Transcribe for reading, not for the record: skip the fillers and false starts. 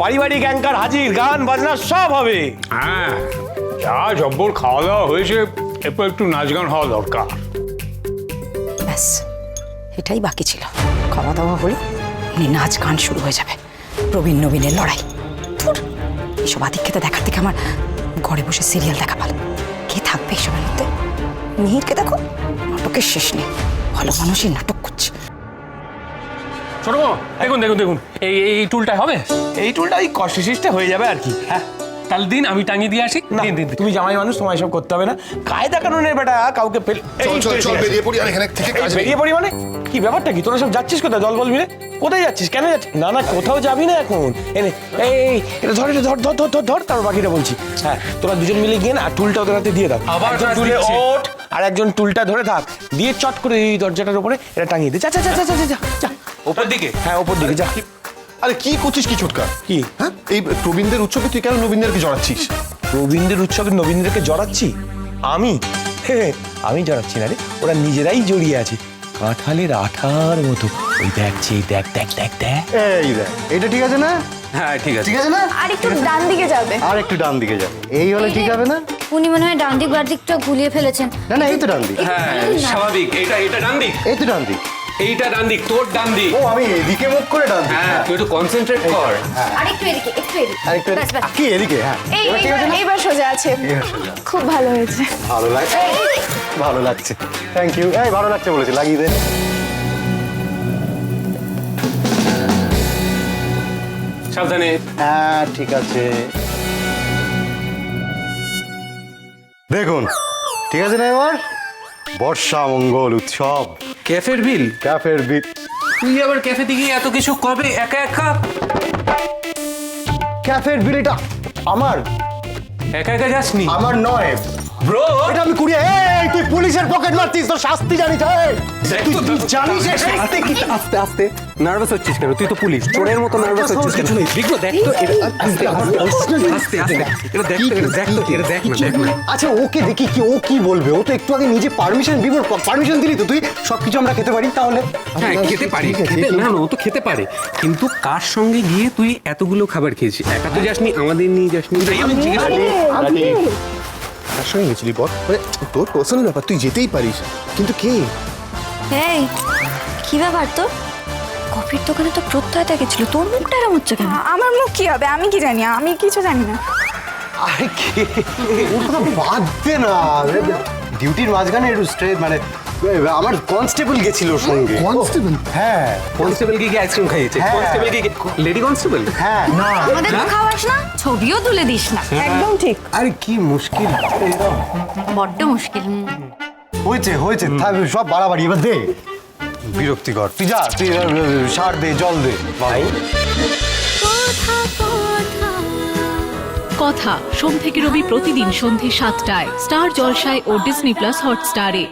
পারিবারিক অ্যাঙ্কার হাজির, গান বাজনা সব হবে। হ্যাঁ, যা জব্বর খাওয়া দাওয়া হয়েছে, এরপর একটু নাচ গান হওয়া দরকার। ব্যাস এটাই বাকি ছিল। খাওয়া দাওয়া হলো, নাচ গান শুরু হয়ে যাবে। প্রবীণ নবীনের লড়াই। ধুর, এসব আদিক্ষেতা দেখার থেকে আমার ঘরে বসে সিরিয়াল দেখা ভালো। কে থাকবে এসবের মধ্যে? মিহিরকে দেখো, নাটকের শেষ নেই। ভালো মানুষই নাটক করছে। ছোট বউ, দেখুন দেখুন দেখুন, এই টুলটা হবে? এই টুলটা এই কষ্ট শেষটা হয়ে যাবে আর কি। হ্যাঁ, তাহলে দিন আমি টাঙিয়ে দিয়ে আসি। না, দিন দিন। তুমি জামাই মানুষ, তোমার এসব করতে হবে না। কায়দা কানুনের বেটা কাউকে চল বেরিয়ে পড়ি, আর এখানে থেকে কাজ নেই। বেরিয়ে পড়ি মানে কি ব্যাপারটা কি? তোরা সব যাচ্ছিস কোথায়? দল বল মিলে কোথায় যাচ্ছিস? কেন যাচ্ছিস? না না, কোথাও যাবি না এখন। এনে এই এটা ধর, এটা ধর ধর ধর ধর ধর, তারপর বাকিটা বলছি। হ্যাঁ, তোরা দুজন মিলে গিয়ে না আর টুলটা ওদের হাতে দিয়ে দাও। আবার একজন কাজ টুলে দিচ্ছে। ওঠ, আর একজন টুলটা ধরে থাক, দিয়ে চট করে এই দরজাটার উপরে এটা টাঙিয়ে দে। যা যা যা যা যা যা যা। ওপর দিকে? হ্যাঁ, ওপর দিকে যা। আরে কি করছিস কি ছোটকা? কি? হ্যাঁ, এই প্রবীণদের উৎসবে তুই কেন নবীনদেরকে জড়াচ্ছিস? রবীন্দ্রের উৎসবে নবীন্দ্রকে জড়াচ্ছি আমি? আমি জড়াচ্ছি না রে, ওরা নিজেরাই জড়িয়ে আছে কাঁঠালের আঠার মতো। ওই দেখছি, দেখ দেখ দেখ দেখ। এই দেখ, এটা ঠিক আছে না? হ্যাঁ, ঠিক আছে। ঠিক আছে না? আর একটু ডান দিকে যাবে। আর একটু ডান দিকে যাবে। এই হলে ঠিক হবে না? উনি মনে হয় ডান দিক বাঁ দিকটা গুলিয়ে ফেলেছেন। না না, এই তো ডান দিক। হ্যাঁ, স্বাভাবিক। এটা ডান দিক, এই তো ডান দিক। এইটা ডান দিক, তোর ডান দিক। ও, আমি এদিকে মুখ করে ডান দিক। হ্যাঁ, তুই একটু কনসেন্ট্রেট কর। আর একটু এদিকে, একটু এদিকে। আর একটু ব্যাস, ব্যাস। কি এদিকে? হ্যাঁ, এই এবার ঠিক আছে না? এইবার সোজা আছে। খুব ভালো হয়েছে। ভালো লাগছে, ভালো লাগছে। Thank you. এই ভালো লাগছে বলেছি, লাগিয়ে দে। সাবধানে। হ্যাঁ, ঠিক আছে। দেখুন, ঠিক আছে না? এবার বর্ষা মঙ্গল উৎসব, ক্যাফের বিল? ক্যাফের বিট। তুই আবার ক্যাফেতে গিয়ে এত কিছু কবে একা একা? ক্যাফের বিল এটা আমার, একা একা যাসনি? আমার নয় ব্রো, এটা আমি কুড়িয়ে। এই তুই পুলিশের পকেট মারছিস, তো শাস্তি জানিস? তুই জানিস এর শাস্তি কি? আস্তে আস্তে নার্ভাস হচ্ছিস কেন? তুই তো পুলিশ, চোরের মতো নার্ভাস হচ্ছিস কেন? বিগ্রহ, দেখ তো আস্তে আস্তে এটা দেখ তো, এটা দেখ তো, এটা দেখ না। আচ্ছা, ওকে দেখি কি, ও কি বলবে? ও তো একটু আগে নিজে পারমিশন দিলি তো তুই সবকিছু আমরা খেতে পারি তাহলে? হ্যাঁ, খেতে পারি, ঠিক আছে, খেতে না ও তো খেতে পারে, কিন্তু কার সঙ্গে গিয়ে তুই এতগুলো খাবার খেয়েছিস? একা তো যাসনি, আমাদের নিয়ে যাসনি, তাই আমি জিজ্ঞেস করি। তার সঙ্গে গেছিলি বল? তোর পার্সোনাল ব্যাপার, তুই যেতেই পারিস, কিন্তু কে? এই কি ব্যাপার তোর? কফির দোকানে তো প্রত্যয়টা গেছিল, তোর মুখটা এরম হচ্ছে কেন? আমার মুখ কি হবে? আমি কি জানি? আমি কিছু জানি না। আরে কে? ওর কথা বাদ দে না। ডিউটির মাঝখানে একটু স্ট্রেট মানে আমার কনস্টেবল গেছিল ওর সঙ্গে। কনস্টেবল? হ্যাঁ, কনস্টেবল গিয়ে আইসক্রিম খাইয়েছে? হ্যাঁ। কনস্টেবল গিয়ে লেডি কনস্টেবল? হ্যাঁ। না, আমাদের তো খাওয়াস না, ছবিও তুলে দিস না। একদম ঠিক। আরে কি মুশকিল। বড্ড মুশকিল। হয়েছে থাক, সব বাড়াবাড়ি এবার দে। বিরক্তিকর। তুই যা, তুই সার দে, জল দে ভাই। কথা সোম থেকে রবি প্রতিদিন সন্ধে ৭টায় স্টার জলসায় ও ডিজনি প্লাস হটস্টারে।